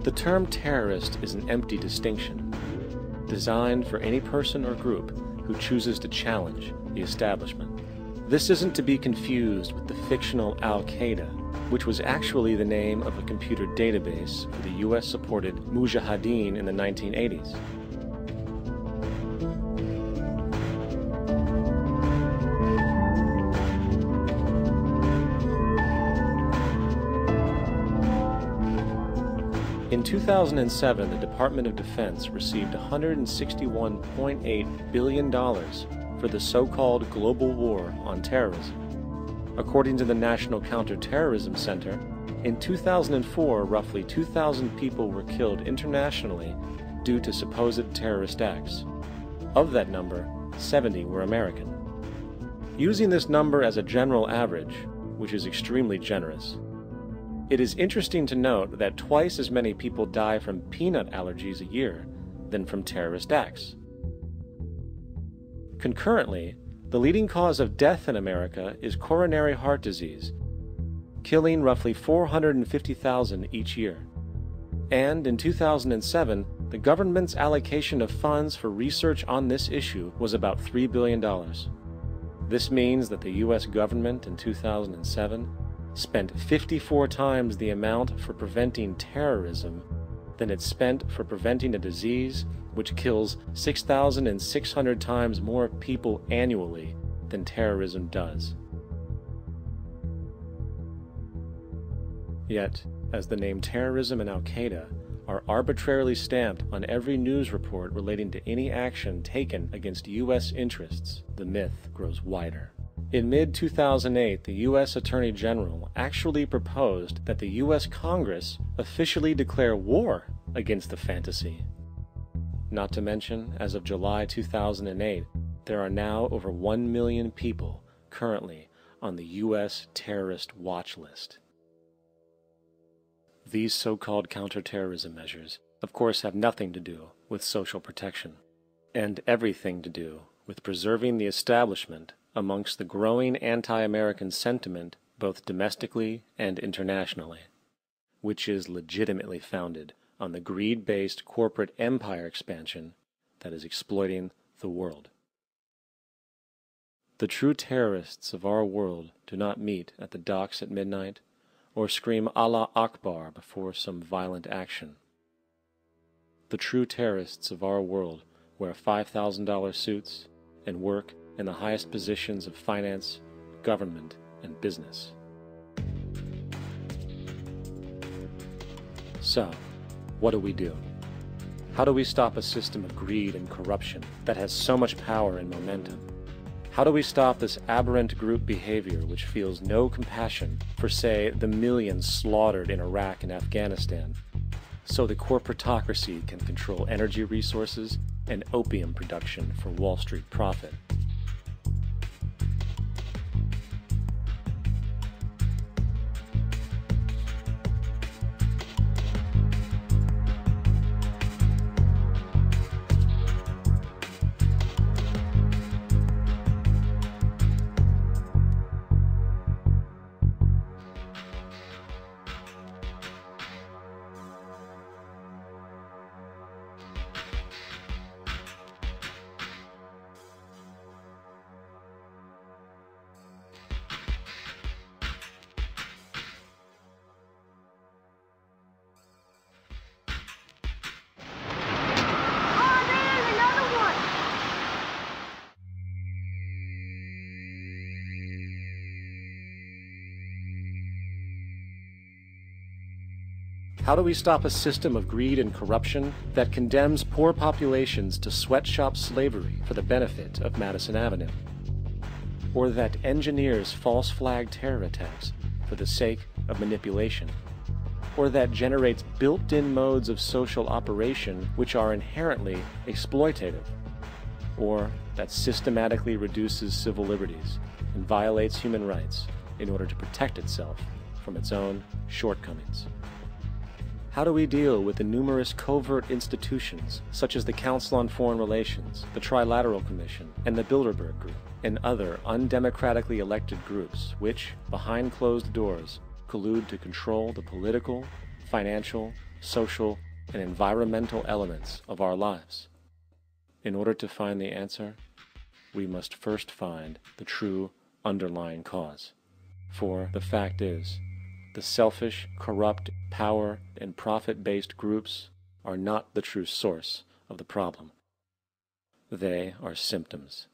The term terrorist is an empty distinction, designed for any person or group who chooses to challenge the establishment. This isn't to be confused with the fictional Al-Qaeda, which was actually the name of a computer database for the US-supported Mujahideen in the 1980s. In 2007, the Department of Defense received $161.8 billion for the so-called global war on terrorism. According to the National Counterterrorism Center, in 2004, roughly 2,000 people were killed internationally due to supposed terrorist acts. Of that number, 70 were American. Using this number as a general average, which is extremely generous, it is interesting to note that twice as many people die from peanut allergies a year than from terrorist acts. Concurrently, the leading cause of death in America is coronary heart disease, killing roughly 450,000 each year. And in 2007, the government's allocation of funds for research on this issue was about $3 billion. This means that the US government in 2007 spent 54 times the amount for preventing terrorism than it spent for preventing a disease which kills 6,600 times more people annually than terrorism does. Yet, as the name terrorism and Al-Qaeda are arbitrarily stamped on every news report relating to any action taken against US interests, the myth grows wider. In mid-2008, the U.S. Attorney General actually proposed that the U.S. Congress officially declare war against the fantasy. Not to mention, as of July 2008, there are now over 1 million people currently on the U.S. terrorist watch list. These so-called counterterrorism measures, of course, have nothing to do with social protection, and everything to do with preserving the establishment amongst the growing anti-American sentiment both domestically and internationally, which is legitimately founded on the greed-based corporate empire expansion that is exploiting the world. The true terrorists of our world do not meet at the docks at midnight or scream Allah Akbar before some violent action. The true terrorists of our world wear $5,000 suits and work in the highest positions of finance, government, and business. So, what do? How do we stop a system of greed and corruption that has so much power and momentum? How do we stop this aberrant group behavior which feels no compassion for, say, the millions slaughtered in Iraq and Afghanistan, so the corporatocracy can control energy resources and opium production for Wall Street profit? How do we stop a system of greed and corruption that condemns poor populations to sweatshop slavery for the benefit of Madison Avenue? Or that engineers false flag terror attacks for the sake of manipulation? Or that generates built-in modes of social operation which are inherently exploitative? Or that systematically reduces civil liberties and violates human rights in order to protect itself from its own shortcomings? How do we deal with the numerous covert institutions, such as the Council on Foreign Relations, the Trilateral Commission, and the Bilderberg Group, and other undemocratically elected groups which, behind closed doors, collude to control the political, financial, social, and environmental elements of our lives. In order to find the answer, we must first find the true underlying cause. For the fact is, the selfish, corrupt, power, and profit-based groups are not the true source of the problem. They are symptoms.